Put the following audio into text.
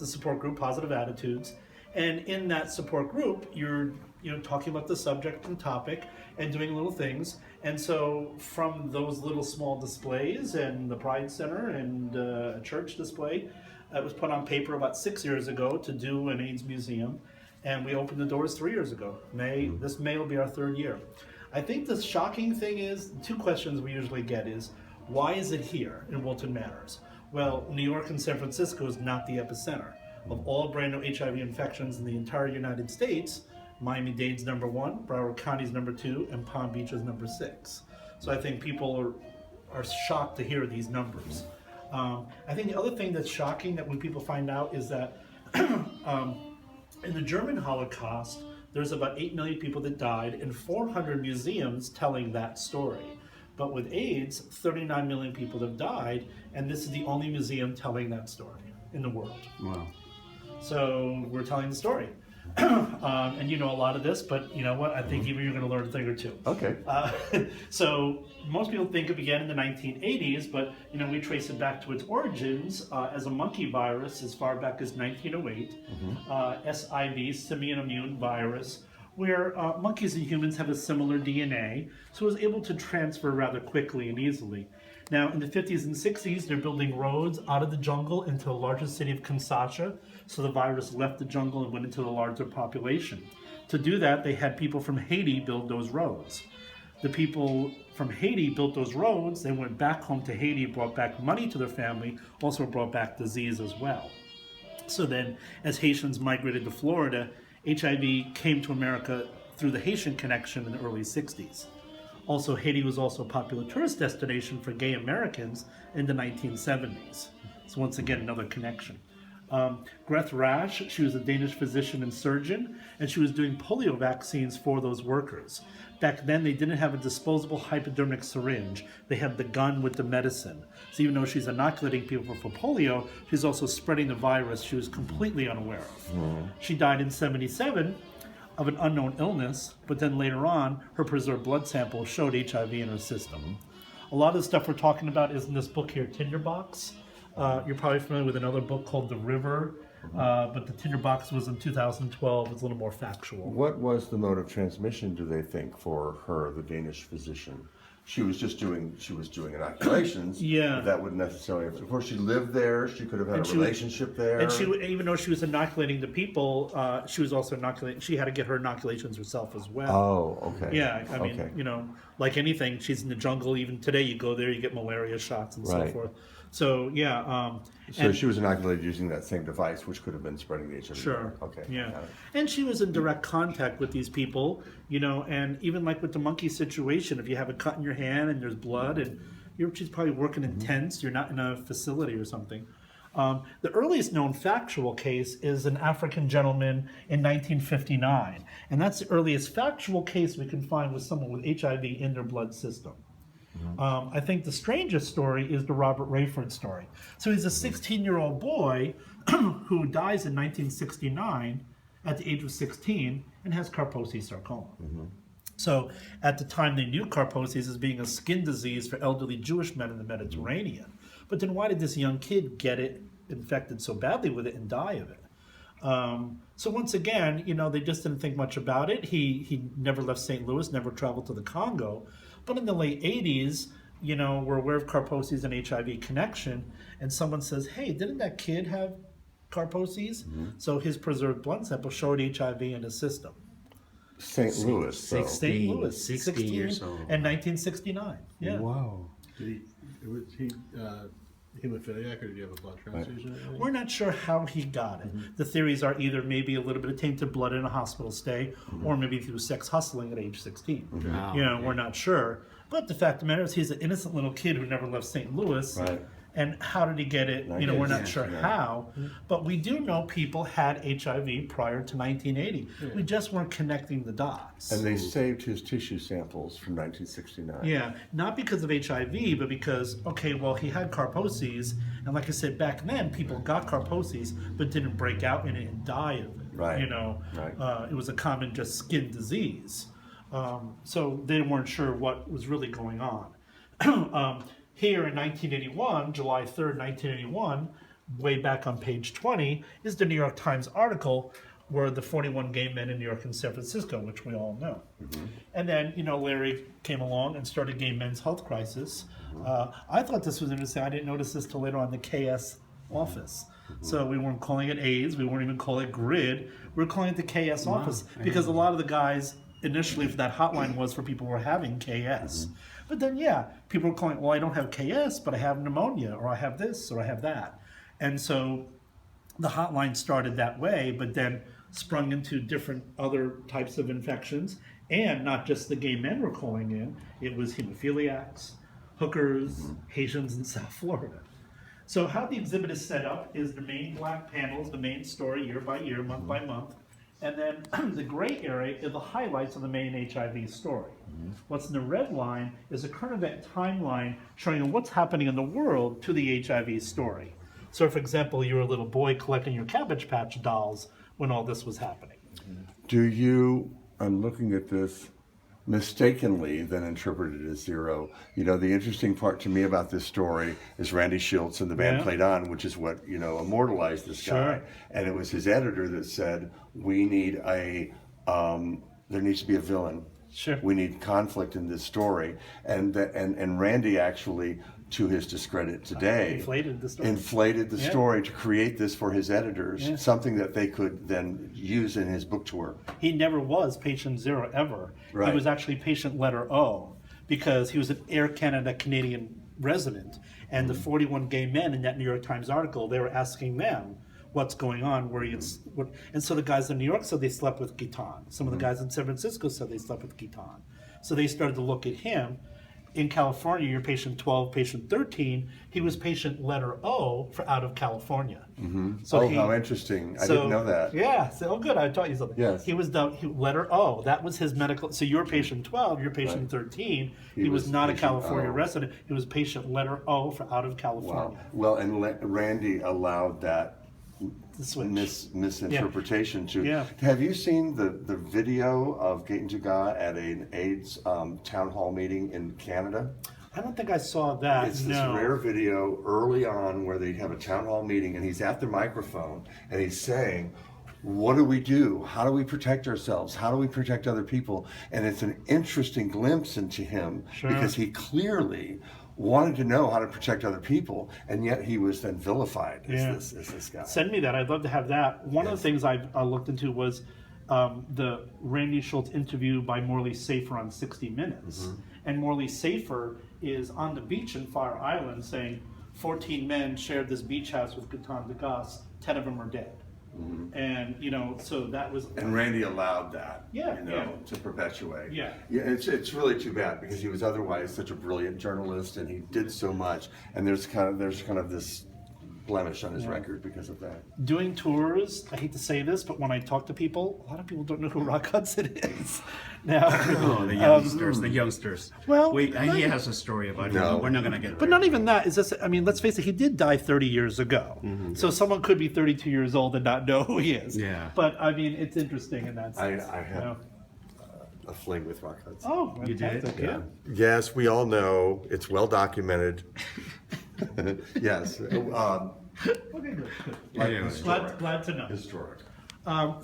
the support group, Positive Attitudes, and in that support group, you're talking about the subject and topic and doing little things. And so from those little small displays and the Pride Center and a church display, it was put on paper about 6 years ago to do an AIDS museum, and we opened the doors 3 years ago. This May will be our 3rd year. I think the shocking thing is, 2 questions we usually get is, why is it here in Wilton Manors? Well, New York and San Francisco is not the epicenter. Of all brand new HIV infections in the entire United States, Miami-Dade's number 1, Broward County's number 2, and Palm Beach is number 6. So I think people are shocked to hear these numbers. I think the other thing that's shocking that when people find out is that in the German Holocaust, there's about 8 million people that died and 400 museums telling that story. But with AIDS, 39 million people have died, and this is the only museum telling that story in the world. Wow. So we're telling the story. And you know a lot of this, but you know what? I think even you're going to learn a thing or two. Okay. So most people think it began in the 1980s, but we trace it back to its origins as a monkey virus as far back as 1908. SIV, simian immune virus, where monkeys and humans have a similar DNA, so it was able to transfer rather quickly and easily. Now, in the 50s and 60s, they're building roads out of the jungle into the largest city of Kinshasa, so the virus left the jungle and went into the larger population. To do that, they had people from Haiti build those roads. The people from Haiti built those roads, they went back home to Haiti, brought back money to their family, also brought back disease as well. So then, as Haitians migrated to Florida, HIV came to America through the Haitian connection in the early 60s. Also, Haiti was also a popular tourist destination for gay Americans in the 1970s. So once again, another connection. Greth Rash, she was a Danish physician and surgeon, and she was doing polio vaccines for those workers. Back then, they didn't have a disposable hypodermic syringe. They had the gun with the medicine. So even though she's inoculating people for polio, she's also spreading the virus she was completely unaware of. She died in 1977 of an unknown illness, but then later on, her preserved blood sample showed HIV in her system. A lot of the stuff we're talking about is in this book here, Tinderbox. You're probably familiar with another book called The River, but the Tinderbox was in 2012. It's a little more factual. What was the mode of transmission, do they think, for her, the Danish physician? She was doing inoculations. Yeah. That wouldn't necessarily, of course, she lived there. She could have had a relationship there. And even though she was inoculating the people, she was also inoculating. She had to get her inoculations herself as well. Oh, okay. Yeah, I mean, like anything, she's in the jungle. Even today, you go there, you get malaria shots and so forth. So yeah. So she was inoculated using that same device, which could have been spreading the HIV. Sure. Okay. Yeah. And she was in direct contact with these people, and even like with the monkey situation, if you have a cut in your hand and there's blood, and she's probably working in tents, you're not in a facility or something. The earliest known factual case is an African gentleman in 1959, and that's the earliest factual case we can find with someone with HIV in their blood system. I think the strangest story is the Robert Rayford story. So he's a 16-year-old boy who dies in 1969 at the age of 16 and has Kaposi sarcoma. So at the time they knew Kaposi as being a skin disease for elderly Jewish men in the Mediterranean. But then why did this young kid get it infected so badly with it and die of it? So once again, they just didn't think much about it. He never left St. Louis, never traveled to the Congo. But in the late 80s, we're aware of Kaposi's and HIV connection, and someone says, hey, didn't that kid have Kaposi's? So his preserved blood sample showed HIV in his system. St. Louis, though. St. Louis, 16 years old. And 1969, yeah. Wow. Was he hemophiliac, or did he have a blood transfusion? Right. We're not sure how he got it. The theories are either maybe a little bit of tainted blood in a hospital stay, or maybe through sex hustling at age 16. We're not sure. But the fact of the matter is he's an innocent little kid who never left St. Louis. Right. And how did he get it? We're not sure how. But we do know people had HIV prior to 1980. We just weren't connecting the dots. And they saved his tissue samples from 1969. Yeah, not because of HIV, but because, he had Kaposi's, and like I said, back then, people got Kaposi's, but didn't break out in it and die of it. Right. It was a common just skin disease. So they weren't sure what was really going on. Here in 1981, July 3rd, 1981, way back on page 20 is the New York Times article where the 41 gay men in New York and San Francisco, which we all know. And then, Larry came along and started Gay Men's Health Crisis. I thought this was interesting. I didn't notice this till later on, the KS office. So we weren't calling it AIDS. We weren't even calling it GRID. We were calling it the KS office because a lot of the guys initially for that hotline was for people who were having KS. But then, people were calling, well, I don't have KS, but I have pneumonia, or I have this, or I have that. And so the hotline started that way, but then sprung into different other types of infections. And not just the gay men were calling in, it was hemophiliacs, hookers, Haitians in South Florida. So how the exhibit is set up is the main black panels, the main story year by year, month by month. And then the gray area are the highlights of the main HIV story. What's in the red line is a current event timeline showing you what's happening in the world to the HIV story. So for example, you were a little boy collecting your Cabbage Patch dolls when all this was happening. Do you, I'm looking at this, mistakenly then interpreted as zero? The interesting part to me about this story is Randy Schultz and the band Played On, which is what, immortalized this guy. And it was his editor that said, we need there needs to be a villain. We need conflict in this story. And Randy actually, to his discredit today, inflated the story to create this for his editors, something that they could then use in his book tour. He never was patient zero ever. Right. He was actually patient letter O because he was an Air Canada Canadian resident. And the 41 gay men in that New York Times article, they were asking them what's going on, and so the guys in New York said they slept with Gitan. Some of the guys in San Francisco said they slept with Gitan. So they started to look at him. In California, you're patient 12, patient 13. He was patient letter O for out of California. So how interesting. I didn't know that. Yeah. So, good. I taught you something. Yes. He was letter O. That was his medical. So you're patient 12, you're patient 13. He was not a California resident. He was patient letter O for out of California. Wow. Well, and Randy allowed that misinterpretation to. Have you seen the video of Gaten Jaga at an AIDS town hall meeting in Canada? I don't think I saw that. It's this rare video early on where they have a town hall meeting and he's at the microphone and he's saying, what do we do? How do we protect ourselves? How do we protect other people? And it's an interesting glimpse into him because he clearly wanted to know how to protect other people, and yet he was then vilified as this guy. Send me that. I'd love to have that. One of the things I looked into was the Randy Schultz interview by Morley Safer on 60 Minutes. And Morley Safer is on the beach in Fire Island saying 14 men shared this beach house with Gatan Degas, 10 of them are dead. And so that was, and Randy allowed that, to perpetuate. It's really too bad because he was otherwise such a brilliant journalist and he did so much. And there's kind of this blemish on his record because of that. Doing tours, I hate to say this, but when I talk to people, a lot of people don't know who Rock Hudson is. Now, the youngsters. Well, he has a story about him. We're not going to get. But not even that. Is this? I mean, let's face it. He did die 30 years ago. So someone could be 32 years old and not know who he is. Yeah. But I mean, it's interesting in that sense. I had a fling with Rock Hudson. Oh, you did? Yeah. Yes, we all know. It's well documented. Yes. Okay, good. Anyway. Glad to know. Historic. So.